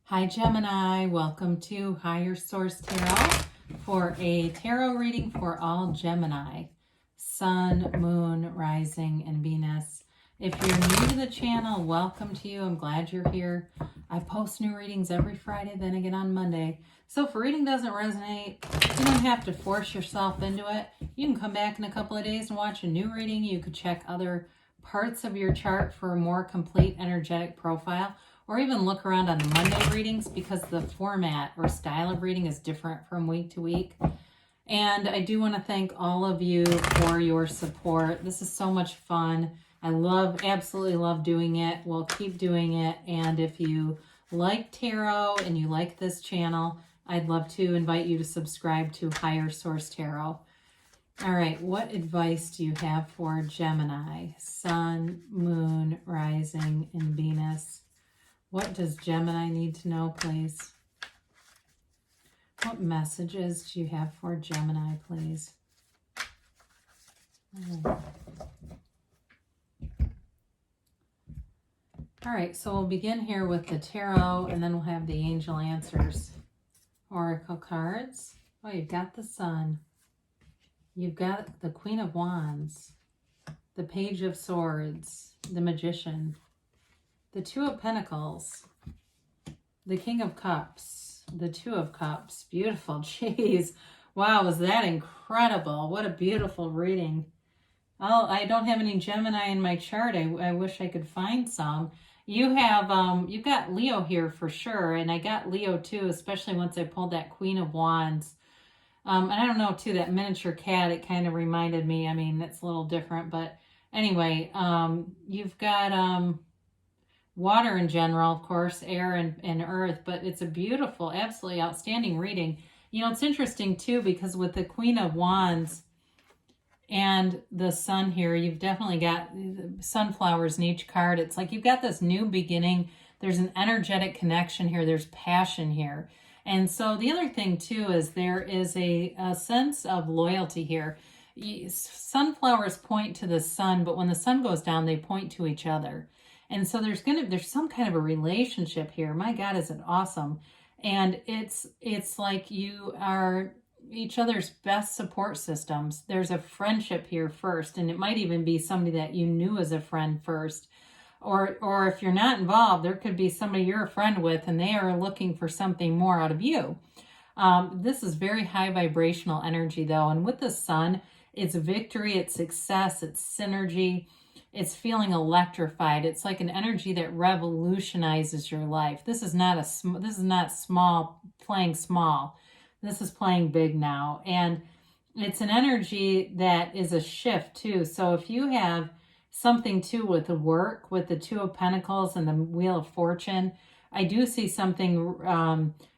Hi Gemini, welcome to Higher Source Tarot for a tarot reading for all Gemini, Sun, Moon, Rising, and Venus. If you're new to the channel, welcome to you. I'm glad you're here. I post new readings every Friday, then again on Monday. So if a reading doesn't resonate, you don't have to force yourself into it. You can come back in a couple of days and watch a new reading. You could check other parts of your chart for a more complete energetic profile, or even look around on the Monday readings because the format or style of reading is different from week to week. And I do want to thank all of you for your support. This is so much fun. I absolutely love doing it. We'll keep doing it. And if you like tarot and you like this channel, I'd love to invite you to subscribe to Higher Source Tarot. All right, what advice do you have for Gemini, Sun, Moon, Rising, and Venus? What does Gemini need to know, please? What messages do you have for Gemini, please? All right, so we'll begin here with the tarot, and then we'll have the angel answers. Oracle cards. Oh, you've got the Sun. You've got the Queen of Wands, the Page of Swords, the Magician, the Two of Pentacles, the King of Cups, the Two of Cups. Beautiful. Jeez. Wow, was that incredible. What a beautiful reading. Oh, I don't have any Gemini in my chart. I wish I could find some. You have, you've got Leo here for sure, and I got Leo too, especially once I pulled that Queen of Wands. And I don't know, too, that miniature cat, it kind of reminded me. I mean, it's a little different, but anyway, you've got water in general, of course, air and earth, but it's a beautiful, absolutely outstanding reading. You know, it's interesting, too, because with the Queen of Wands and the Sun here, you've definitely got sunflowers in each card. It's like you've got this new beginning. There's an energetic connection here. There's passion here. And so the other thing, too, is there is a sense of loyalty here. Sunflowers point to the sun, but when the sun goes down, they point to each other. And so there's some kind of a relationship here. My God, is it awesome. And it's like you are each other's best support systems. There's a friendship here first, and it might even be somebody that you knew as a friend first. Or if you're not involved, there could be somebody you're a friend with and they are looking for something more out of you. This is very high vibrational energy though. And with the Sun, it's victory, it's success, it's synergy, it's feeling electrified. It's like an energy that revolutionizes your life. This is not small, playing small. This is playing big now. And it's an energy that is a shift too. So if you have something too with the work, with the Two of Pentacles and the Wheel of Fortune, I do see something,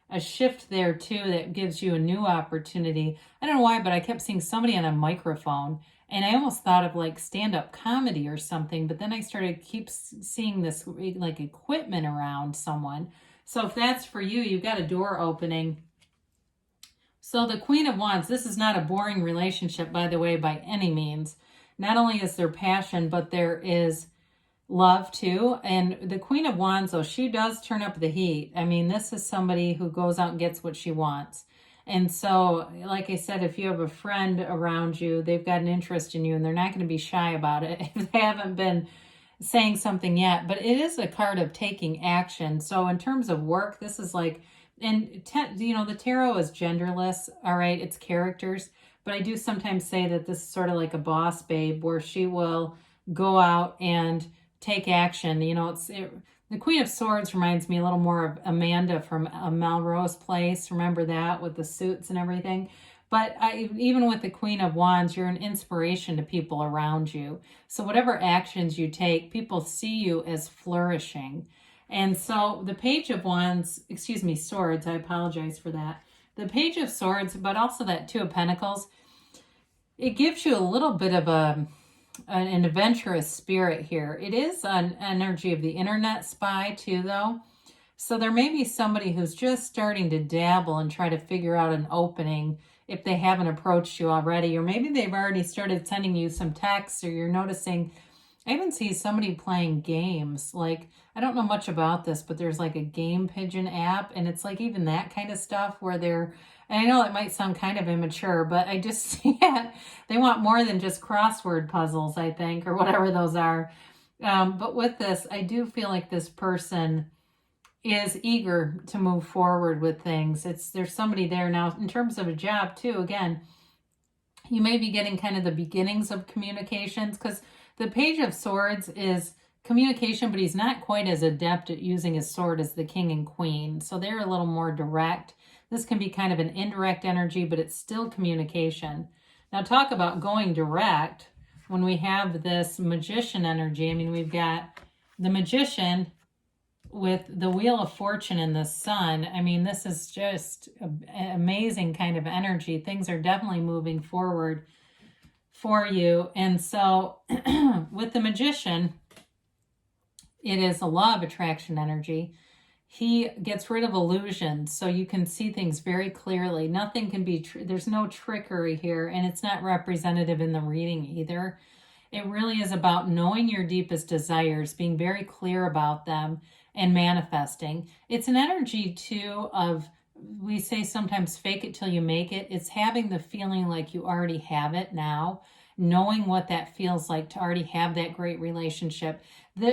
a shift there too that gives you a new opportunity. I don't know why, but I kept seeing somebody on a microphone and I almost thought of like stand-up comedy or something, but then I started keep seeing this like equipment around someone. So if that's for you, you've got a door opening. So the Queen of Wands, this is not a boring relationship, by the way, by any means. Not only is there passion, but there is love too. And the Queen of Wands, though, she does turn up the heat. I mean, this is somebody who goes out and gets what she wants. And so, like I said, if you have a friend around you, they've got an interest in you and they're not going to be shy about it if they haven't been saying something yet. But it is a card of taking action. So in terms of work, this is like, and the tarot is genderless, all right? It's characters. But I do sometimes say that this is sort of like a boss babe where she will go out and take action. You know, the Queen of Swords reminds me a little more of Amanda from Melrose Place. Remember that with the suits and everything? But even with the Queen of Wands, you're an inspiration to people around you. So whatever actions you take, people see you as flourishing. And so the Page of Wands, Swords, I apologize for that. The Page of Swords, but also that Two of Pentacles, it gives you a little bit of an adventurous spirit here. It is an energy of the internet spy too, though. So there may be somebody who's just starting to dabble and try to figure out an opening if they haven't approached you already. Or maybe they've already started sending you some texts, or you're noticing I even see somebody playing games. Like, I don't know much about this, but there's like a Game Pigeon app, and it's like even that kind of stuff where they're, and I know it might sound kind of immature, but I just see it. They want more than just crossword puzzles, I think, or whatever those are. But with this, I do feel like this person is eager to move forward with things. There's somebody there now in terms of a job too. Again, you may be getting kind of the beginnings of communications, because the Page of Swords is communication, but he's not quite as adept at using his sword as the King and Queen. So they're a little more direct. This can be kind of an indirect energy, but it's still communication. Now talk about going direct. When we have this Magician energy, I mean, we've got the Magician with the Wheel of Fortune and the Sun. I mean, this is just an amazing kind of energy. Things are definitely moving forward for you. And so with the Magician, it is a law of attraction energy. He gets rid of illusions, so you can see things very clearly. Nothing can be, there's no trickery here, and it's not representative in the reading either. It really is about knowing your deepest desires, being very clear about them, and manifesting. It's an energy too of, we say sometimes fake it till you make it. It's having the feeling like you already have it now, knowing what that feels like to already have that great relationship.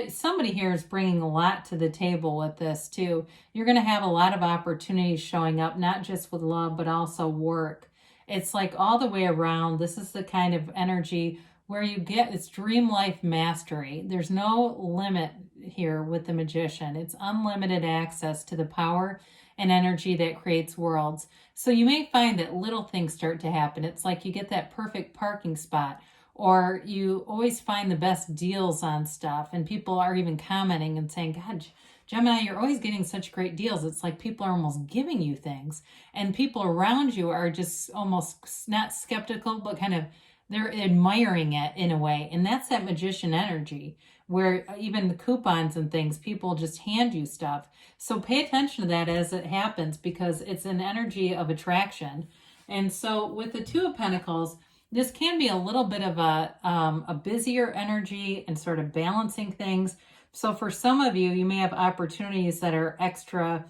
Somebody here is bringing a lot to the table with this too. You're going to have a lot of opportunities showing up, not just with love, but also work. It's like all the way around. This is the kind of energy where you get, it's dream life mastery. There's no limit here with the Magician. It's unlimited access to the power and energy that creates worlds. So you may find that little things start to happen. It's like you get that perfect parking spot, or you always find the best deals on stuff, and people are even commenting and saying, God, Gemini, you're always getting such great deals. It's like people are almost giving you things, and people around you are just almost not skeptical, but kind of, they're admiring it in a way. And that's that Magician energy, where even the coupons and things, people just hand you stuff. So pay attention to that as it happens, because it's an energy of attraction. And so with the Two of Pentacles, this can be a little bit of a busier energy and sort of balancing things. So for some of you, you may have opportunities that are extra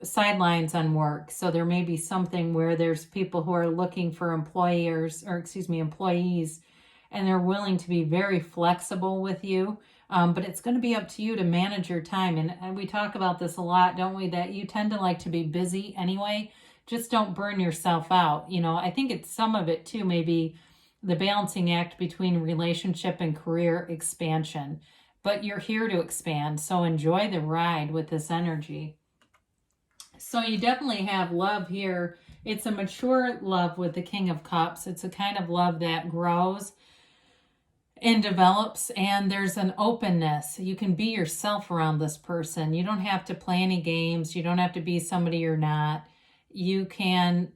sidelines on work. So there may be something where there's people who are looking for employees, and they're willing to be very flexible with you. But it's going to be up to you to manage your time. And we talk about this a lot, don't we? That you tend to like to be busy anyway. Just don't burn yourself out. You know, I think it's some of it too, maybe the balancing act between relationship and career expansion. But you're here to expand. So enjoy the ride with this energy. So you definitely have love here. It's a mature love with the King of Cups. It's a kind of love that grows and develops, and there's an openness. You can be yourself around this person. You don't have to play any games. You don't have to be somebody you're not. You can,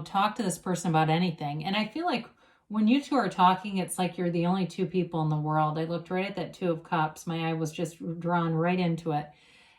talk to this person about anything. And I feel like when you two are talking, it's like you're the only two people in the world. I looked right at that Two of Cups. My eye was just drawn right into it.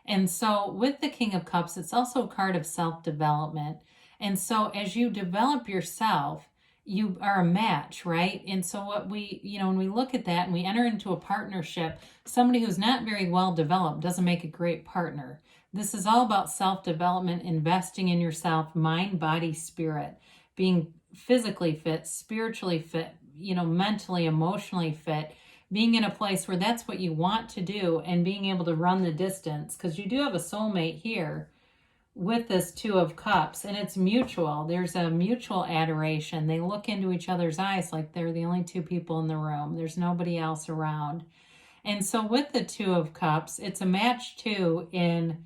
And so with the King of Cups, it's also a card of self-development. And so as you develop yourself, you are a match, right? And so what we, when we look at that and we enter into a partnership, somebody who's not very well developed doesn't make a great partner. This is all about self-development, investing in yourself, mind, body, spirit, being physically fit, spiritually fit, mentally, emotionally fit, being in a place where that's what you want to do, and being able to run the distance, because you do have a soulmate here with this Two of Cups, and it's mutual. There's a mutual adoration. They look into each other's eyes like they're the only two people in the room. There's nobody else around. And so with the Two of Cups, it's a match too in,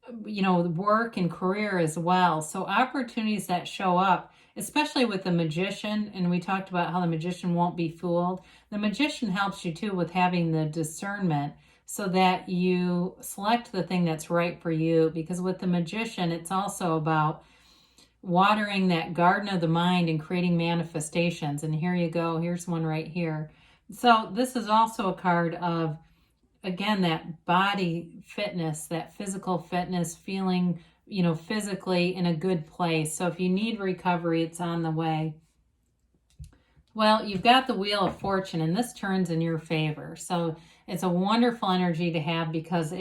work and career as well. So opportunities that show up, especially with the Magician, and we talked about how the Magician won't be fooled. The Magician helps you too with having the discernment so that you select the thing that's right for you. Because with the Magician, it's also about watering that garden of the mind and creating manifestations. And here you go. Here's one right here. So this is also a card of, again, that body fitness, that physical fitness, feeling, physically in a good place. So if you need recovery, it's on the way. Well, you've got the Wheel of Fortune, and this turns in your favor. So it's a wonderful energy to have because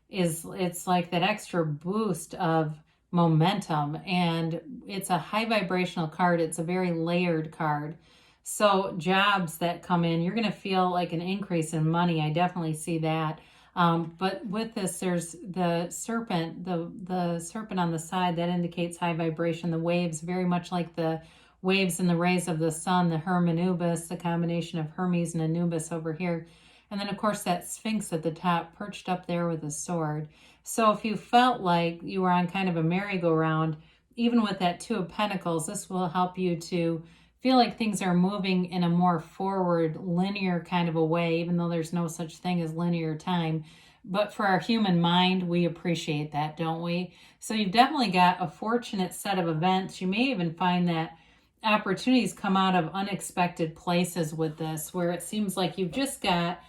it's like that extra boost of momentum, and it's a high vibrational card. It's a very layered card. So jobs that come in, you're going to feel like an increase in money. I definitely see that. But with this, there's the serpent, the serpent on the side that indicates high vibration. The waves, very much like the waves and the rays of the sun, the Hermanubis, the combination of Hermes and Anubis over here. And then, of course, that Sphinx at the top, perched up there with a sword. So if you felt like you were on kind of a merry-go-round, even with that Two of Pentacles, this will help you to feel like things are moving in a more forward, linear kind of a way, even though there's no such thing as linear time. But for our human mind, we appreciate that, don't we? So you've definitely got a fortunate set of events. You may even find that opportunities come out of unexpected places with this, where it seems like you've just got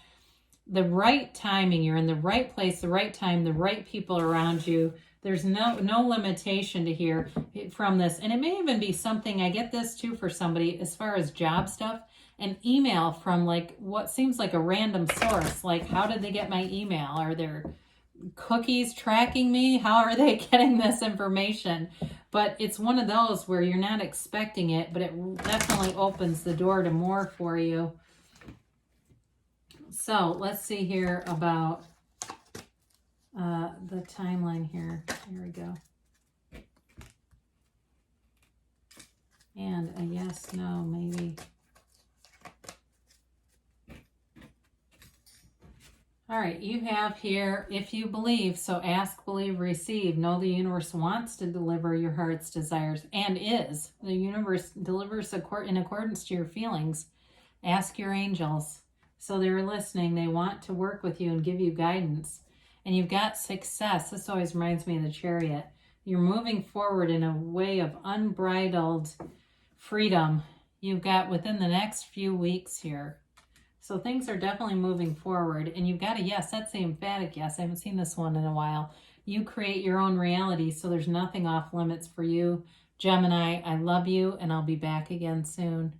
the right timing. You're in the right place, the right time, the right people around you. There's no limitation to hear from this. And it may even be something, I get this too for somebody as far as job stuff, an email from like what seems like a random source. Like, how did they get my email? Are there cookies tracking me? How are they getting this information? But it's one of those where you're not expecting it, but it definitely opens the door to more for you. So let's see here about the timeline here. Here we go. And a yes, no, maybe. All right, you have here, if you believe, so ask, believe, receive. Know the universe wants to deliver your heart's desires, and is. The universe delivers in accordance to your feelings. Ask your angels. So they're listening. They want to work with you and give you guidance. And you've got success. This always reminds me of the Chariot. You're moving forward in a way of unbridled freedom. You've got within the next few weeks here. So things are definitely moving forward. And you've got a yes. That's the emphatic yes. I haven't seen this one in a while. You create your own reality, so there's nothing off limits for you. Gemini, I love you, and I'll be back again soon.